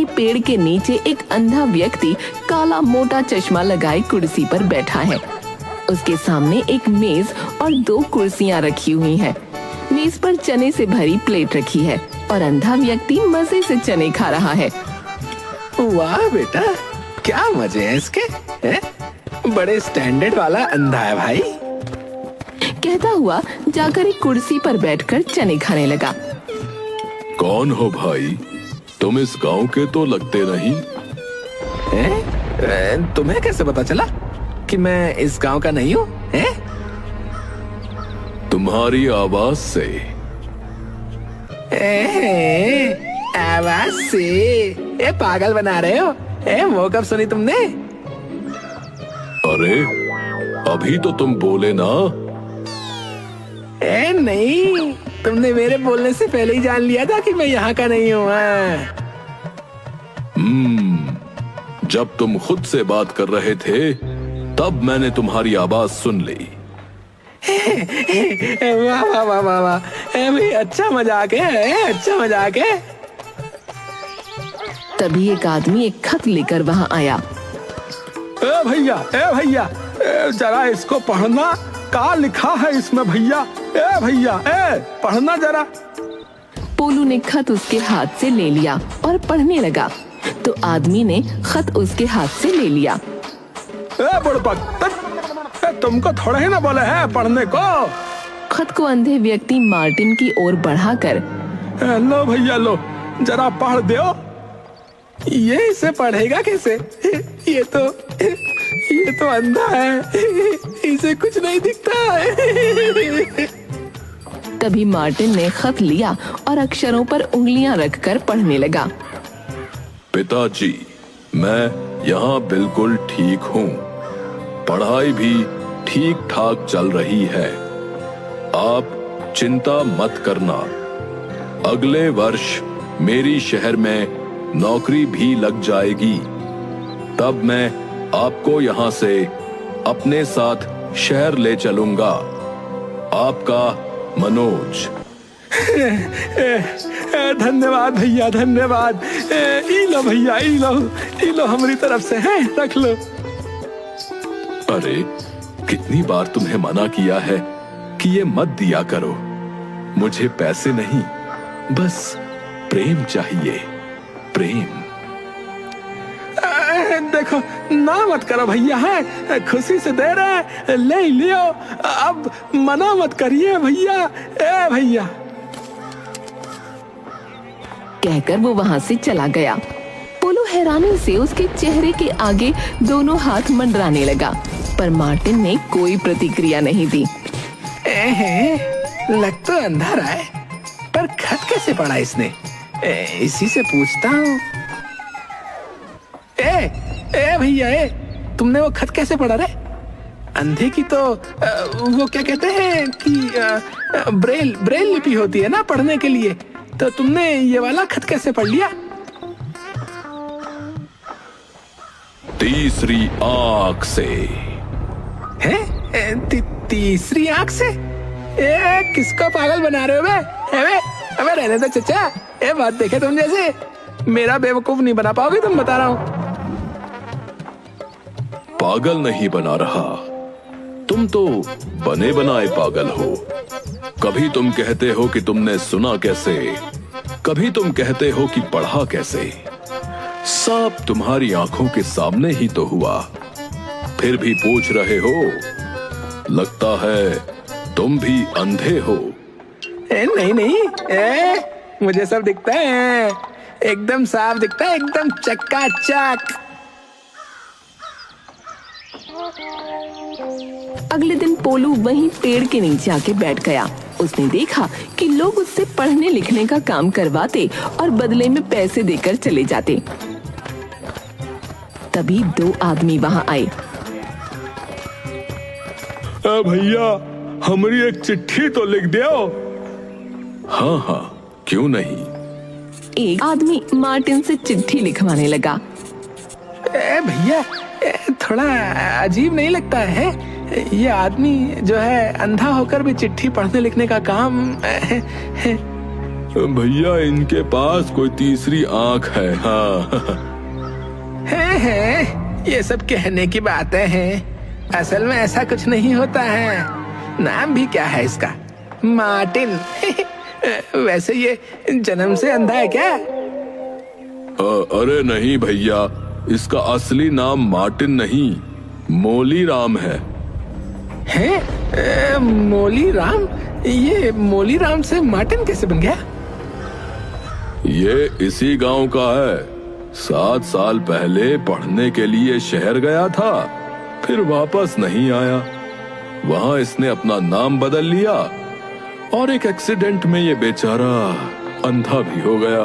वहीं पेड़ के नीचे एक अंधा व्यक्ति काला मोटा चश्मा लगाए कुर्सी पर बैठा है। उसके सामने एक मेज और 2 कुर्सियां रखी हुई हैं। मेज पर चने से भरी प्लेट रखी है और अंधा व्यक्ति मजे से चने खा रहा है। वाह बेटा, क्या मजे हैं इसके, है? बड़े स्टैंडर्ड वाला अंधा है भाई। कहता हुआ जाकर एक कुर्सी पर बैठकर चने खाने लगा। कौन हो भाई? तुम इस गांव के तो लगते नहीं। तुम्हें कैसे पता चला कि मैं इस गांव का नहीं हूँ? तुम्हारी आवाज से। आवाज से पागल बना रहे हो? वो कब सुनी तुमने? अरे अभी तो तुम बोले ना। नहीं, तुमने मेरे बोलने से पहले ही जान लिया था कि मैं यहाँ का नहीं हूँ। जब तुम खुद से बात कर रहे थे तब मैंने तुम्हारी आवाज सुन ली। वाह वाह वाह वाह वाह, भाई अच्छा मजाक है, अच्छा मजाक है। तभी एक आदमी एक खत लेकर वहाँ आया। भैया, जरा इसको पढ़ना, क्या लिखा है इसमें भैया? भैया, पढ़ना जरा। पोलू ने खत उसके हाथ से ले लिया और पढ़ने लगा तो आदमी ने खत उसके हाथ से ले लिया। बुड़बक, तुमको थोड़ा ही ना बोले है पढ़ने को। खत को अंधे व्यक्ति मार्टिन की ओर बढ़ाकर, लो भैया लो, जरा पढ़ दो। ये इसे पढ़ेगा कैसे? ये तो अंधा है, इसे कुछ नहीं दिखता है। तभी मार्टिन ने खत लिया और अक्षरों पर उंगलियां रखकर पढ़ने लगा। पिताजी, मैं यहाँ बिल्कुल ठीक हूँ। पढ़ाई भी ठीक ठाक चल रही है। आप चिंता मत करना। अगले वर्ष मेरी शहर में नौकरी भी लग जाएगी। तब मैं आपको यहाँ से अपने साथ शहर ले चलूंगा। आपका मनोज। धन्यवाद भैया, धन्यवाद। इलो भैया, इलो हमारी तरफ से है, रख लो। अरे कितनी बार तुम्हें मना किया है कि ये मत दिया करो। मुझे पैसे नहीं, बस प्रेम चाहिए, प्रेम। देखो ना मत करो भैया, है खुशी से दे रहे, ले लियो, अब मना मत करिए भैया। भैया कहकर वो वहाँ से चला गया। पोलो हैरानी से उसके चेहरे के आगे दोनों हाथ मंडराने लगा, पर मार्टिन ने कोई प्रतिक्रिया नहीं दी। लग तो अंधा रहा है, पर खत कैसे पढ़ा इसने? इसी से पूछता हूँ। भैया, तुमने वो खत कैसे पढ़ा रे? अंधे की तो वो क्या कहते हैं कि ब्रेल लिपि होती है ना पढ़ने के लिए, तो तुमने ये वाला खत कैसे पढ़ लिया? तीसरी आंख से। हैं? तीसरी आंख से? किसको पागल बना रहे हो बे? अबे रहने दो चचा, बात देखे तुम जैसे मेरा बेवकूफ नहीं बना पाओगे तुम, बता रहा हूँ। पागल नहीं बना रहा, तुम तो बने बनाए पागल हो। कभी तुम कहते हो कि तुमने सुना कैसे, कभी तुम कहते हो कि पढ़ा कैसे। सब तुम्हारी आंखों के सामने ही तो हुआ, फिर भी पूछ रहे हो। लगता है तुम भी अंधे हो। नहीं, मुझे सब दिखता है, एकदम साफ दिखता है, एकदम चकाचक। अगले दिन पोलू वहीं पेड़ के नीचे आके बैठ गया। उसने देखा कि लोग उससे पढ़ने लिखने का काम करवाते और बदले में पैसे देकर चले जाते। तभी 2 आदमी वहां आए। भैया, हमारी एक चिट्ठी तो लिख दो। हाँ, क्यों नहीं। एक आदमी मार्टिन से चिट्ठी लिखवाने लगा। भैया, थोड़ा अजीब नहीं लगता है? ये आदमी जो है अंधा होकर भी चिट्ठी पढ़ने लिखने का काम भैया इनके पास कोई तीसरी आंख है। हाँ। है, ये सब कहने की बातें हैं। असल में ऐसा कुछ नहीं होता है। नाम भी क्या है इसका? मार्टिन। वैसे ये जन्म से अंधा है क्या? अरे नहीं भैया, इसका असली नाम मार्टिन नहीं, मोली राम है। मोली राम? ये मोली राम से मार्टिन कैसे बन गया? ये इसी गांव का है। 7 साल पहले पढ़ने के लिए शहर गया था, फिर वापस नहीं आया। वहां इसने अपना नाम बदल लिया और एक एक्सीडेंट में ये बेचारा अंधा भी हो गया।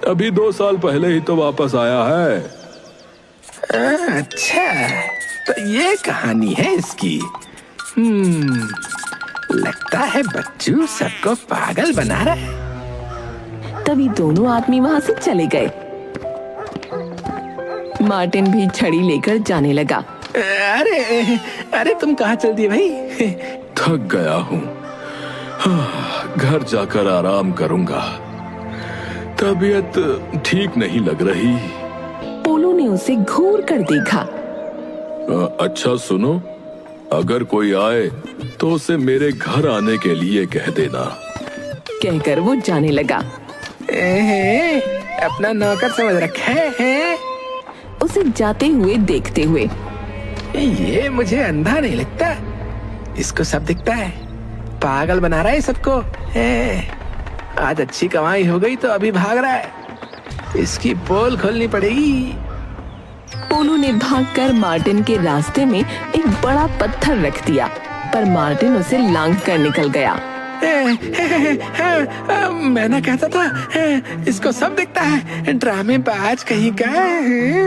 अभी 2 साल पहले ही तो वापस आया है। अच्छा, तो ये कहानी है इसकी। लगता है बच्चू सबको पागल बना रहा है। तभी दोनों आदमी वहां से चले गए। मार्टिन भी छड़ी लेकर जाने लगा। अरे तुम कहाँ चल दिए भाई? थक गया हूँ, घर जाकर आराम करूंगा। तबीयत ठीक नहीं लग रही। पोलू ने उसे घूर कर देखा। अच्छा सुनो, अगर कोई आए तो उसे मेरे घर आने के लिए कह देना। कहकर वो जाने लगा। अपना नौकर समझ रखा है? उसे जाते हुए देखते हुए। ये मुझे अंधा नहीं लगता, इसको सब दिखता है। पागल बना रहा है सबको। आज अच्छी कमाई हो गई तो अभी भाग रहा है। इसकी पोल खोलनी पड़ेगी। पोलू ने भागकर मार्टिन के रास्ते में एक बड़ा पत्थर रख दिया, पर मार्टिन उसे लांघकर निकल गया। मैं ना कहता था, इसको सब दिखता है। ड्रामेबाज कहीं का है।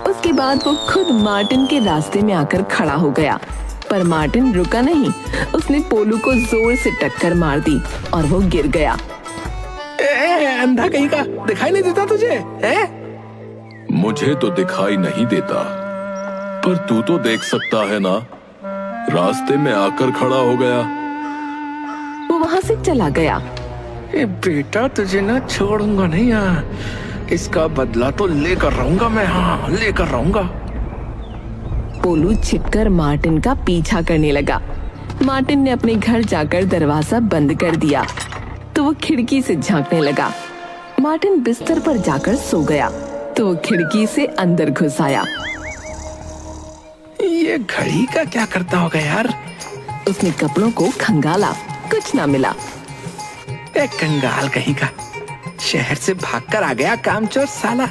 उसके बाद वो खुद मार्टिन के रास्ते में आकर खड़ा हो गया, पर मार्टिन रुका नहीं। उसने पोलू को जोर से टक्कर मार दी और वो गिर गया। अंधा कहीं का, दिखाई नहीं देता तुझे? मुझे तो दिखाई नहीं देता, पर तू तो देख सकता है ना। रास्ते में आकर खड़ा हो गया। वो वहां से चला गया। बेटा तुझे ना छोड़ूंगा नहीं। इसका बदला तो लेकर रहूंगा मैं। हाँ, लेकर रहूंगा। पोलू छिपकर मार्टिन का पीछा करने लगा। मार्टिन ने अपने घर जाकर दरवाजा बंद कर दिया तो वो खिड़की से झांकने लगा। मार्टिन बिस्तर पर जाकर सो गया तो वो खिड़की से अंदर घुस आया। ये घड़ी का क्या करता होगा यार? उसने कपड़ों को खंगाला, कुछ ना मिला। एक कंगाल कहीं का, शहर से भागकर आ गया कामचोर साला।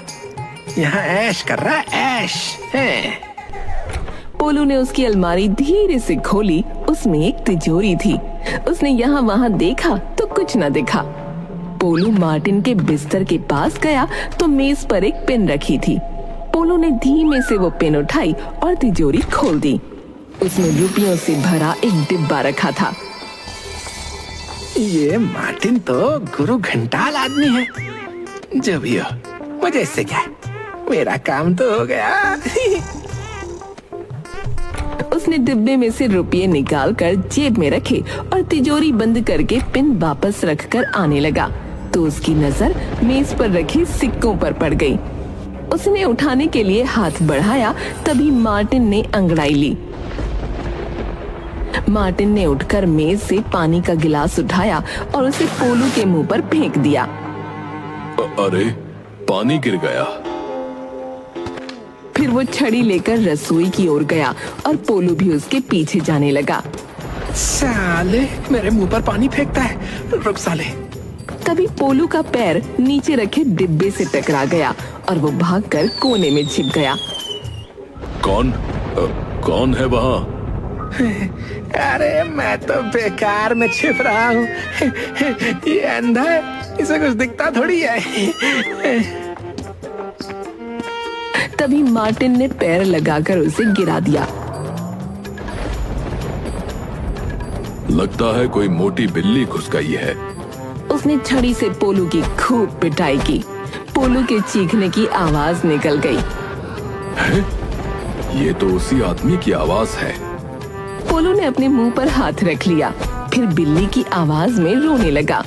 यहाँ ऐश कर रहा है, ऐश है। पोलू ने उसकी अलमारी धीरे से खोली। उसमें एक तिजोरी थी। उसने यहाँ वहाँ देखा तो कुछ न दिखा। पोलू मार्टिन के बिस्तर के पास गया तो मेज पर एक पेन रखी थी। पोलू ने धीमे से वो पेन उठाई और तिजोरी खोल दी। उसमें रुपयों से भरा एक डिब्बा रखा था। ये मार्टिन तो गुरु घंटाल आदमी है। जो भी हो, मुझे इससे क्या, मेरा काम तो हो गया। उसने डिब्बे में से रुपये निकालकर जेब में रखे और तिजोरी बंद करके पिन वापस रखकर आने लगा तो उसकी नजर मेज पर रखे सिक्कों पर पड़ गई। उसने उठाने के लिए हाथ बढ़ाया, तभी मार्टिन ने अंगड़ाई ली। मार्टिन ने उठकर मेज से पानी का गिलास उठाया और उसे पोलू के मुंह पर फेंक दिया। अरे, पानी गिर गया। फिर वो छड़ी लेकर रसोई की ओर गया और पोलू भी उसके पीछे जाने लगा। साले, मेरे मुंह पर पानी फेंकता है। रुक साले। तभी पोलू का पैर नीचे रखे डिब्बे से टकरा गया और वो भागकर कोने में छिप गया। कौन है वहाँ? अरे मैं तो बेकार में छिप रहा हूँ। ये अंधा है, इसे कुछ दिखता थोड़ी है। तभी मार्टिन ने पैर लगाकर उसे गिरा दिया। लगता है कोई मोटी बिल्ली घुस गई है। उसने छड़ी से पोलू की खूब पिटाई की। पोलू के चीखने की आवाज निकल गई। है? ये तो उसी आदमी की आवाज है। पोलू ने अपने मुंह पर हाथ रख लिया फिर बिल्ली की आवाज में रोने लगा।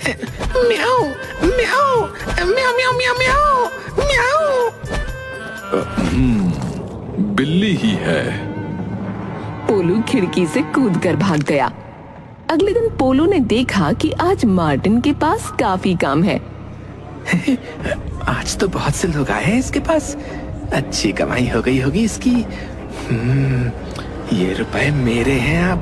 म्याऊ म्याऊ म्याऊ म्याऊ म्याऊ म्याऊ म्याऊ। बिल्ली ही है। पोलू खिड़की से कूदकर भाग गया। अगले दिन पोलू ने देखा कि आज मार्टिन के पास काफी काम है। आज तो बहुत से लोग आए हैं इसके पास, अच्छी कमाई हो गई होगी इसकी। ये रुपए मेरे हैं अब।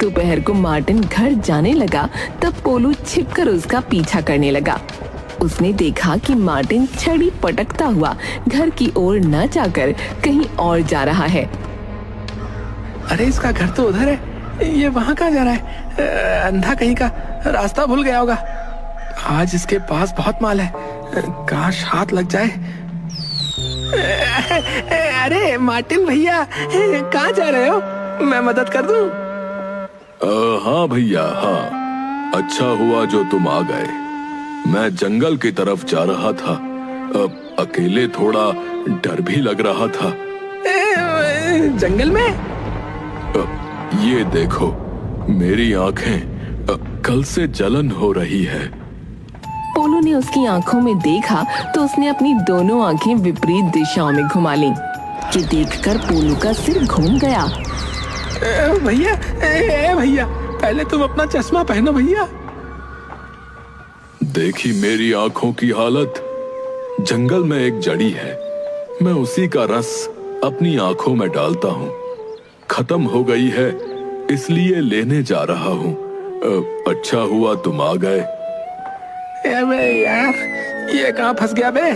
दोपहर को मार्टिन घर जाने लगा तब पोलू छिपकर उसका पीछा करने लगा। उसने देखा कि मार्टिन छड़ी पटकता हुआ घर की ओर न जाकर कहीं और जा रहा है। अरे इसका घर तो उधर है, ये वहां कहाँ जा रहा है? अंधा कहीं का, रास्ता भूल गया होगा। आज इसके पास बहुत माल है, काश हाथ लग जाए। अरे मार्टिन भैया, कहाँ जा रहे हो? मैं मदद कर दूं? हाँ भैया हाँ, अच्छा हुआ जो तुम आ गए। मैं जंगल की तरफ जा रहा था, अकेले थोड़ा डर भी लग रहा था। जंगल में? ये देखो, मेरी आंखें कल से जलन हो रही है। पोलू ने उसकी आंखों में देखा तो उसने अपनी दोनों आंखें विपरीत दिशाओं में घुमा लीं, कि देखकर पोलू का सिर घूम गया। भैया भैया, पहले तुम अपना चश्मा पहनो भैया। देखी मेरी आंखों की हालत। जंगल में एक जड़ी है, मैं उसी का रस अपनी आंखों में डालता हूँ। खत्म हो गई है, इसलिए लेने जा रहा हूँ। अच्छा हुआ तुम आ गए। यार, ये कहाँ फंस गया बे?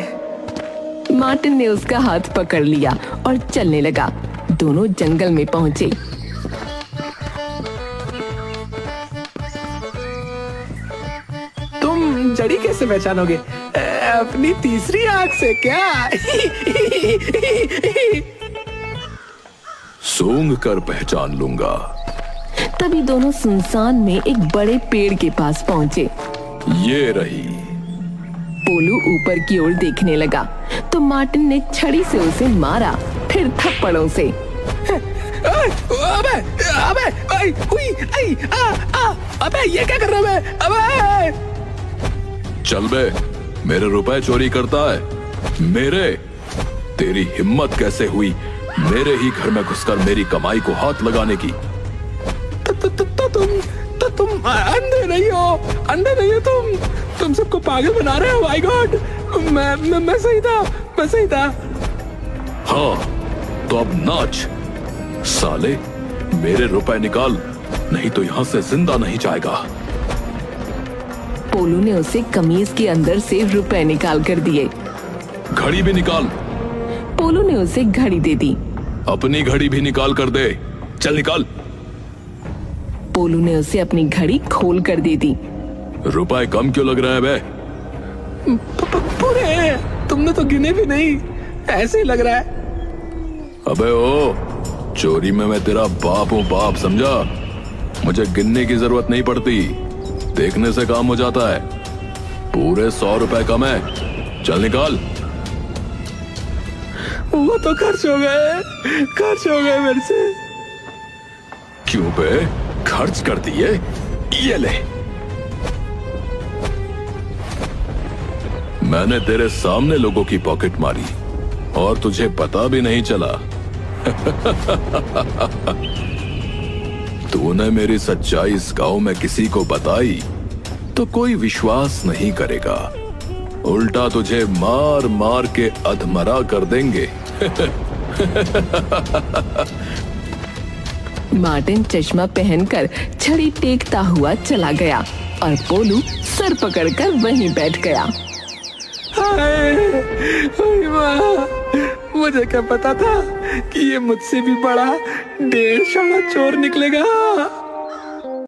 मार्टिन ने उसका हाथ पकड़ लिया और चलने लगा। दोनों जंगल में पहुंचे। तुम जड़ी कैसे पहचानोगे? अपनी तीसरी आंख से क्या? सूंघ कर पहचान लूंगा। तभी दोनों सुनसान में एक बड़े पेड़ के पास पहुंचे। ये रही। पोलू ऊपर की ओर देखने लगा तो मार्टिन ने छड़ी से उसे मारा, फिर थप्पड़ों से। अबे अबे अबे ये क्या कर रहा है? अबे चल बे, मेरे रुपए चोरी करता है? मेरे? तेरी हिम्मत कैसे हुई मेरे ही घर में घुसकर मेरी कमाई को हाथ लगाने की? तुम अंधे नहीं हो, अंधे नहीं हो तुम सबको पागल बना रहे हो। माय गॉड, मैं सही था। हाँ, तो अब नाच। साले, मेरे रुपए निकाल, नहीं तो यहाँ से जिंदा नहीं जाएगा। पोलू ने उसे कमीज के अंदर से रुपए निकाल कर दिए। घड़ी भी निकाल। पोलू ने उसे घड़ी दे दी। अपनी घड़ी भी निकाल कर दे। चल निकाल। पोलू ने उसे अपनी घड़ी खोल कर दे दी। रुपए कम क्यों लग रहा है बे? पूरे, तुमने तो गिने भी नहीं, ऐसे ही लग रहा है। अबे ओ, चोरी में मैं तेरा बाप हूँ, बाप समझा? मुझे गिनने की जरूरत नहीं पड़ती, देखने से काम हो जाता है। पूरे 100 रुपए कम है, चल निकाल। वो तो खर्च हो गए मेरे से। क्यों बे, खर्च कर दिए? ये ले। मैंने तेरे सामने लोगों की पॉकेट मारी और तुझे पता भी नहीं चला। तूने मेरी सच्चाई इस गांव में किसी को बताई तो कोई विश्वास नहीं करेगा, उल्टा तुझे मार मार के अधमरा कर देंगे। मार्टिन चश्मा पहनकर छड़ी टेकता हुआ चला गया और पोलू सर पकड़कर वहीं बैठ गया। मुझे क्या पता था कि ये मुझसे भी बड़ा 150 चोर निकलेगा।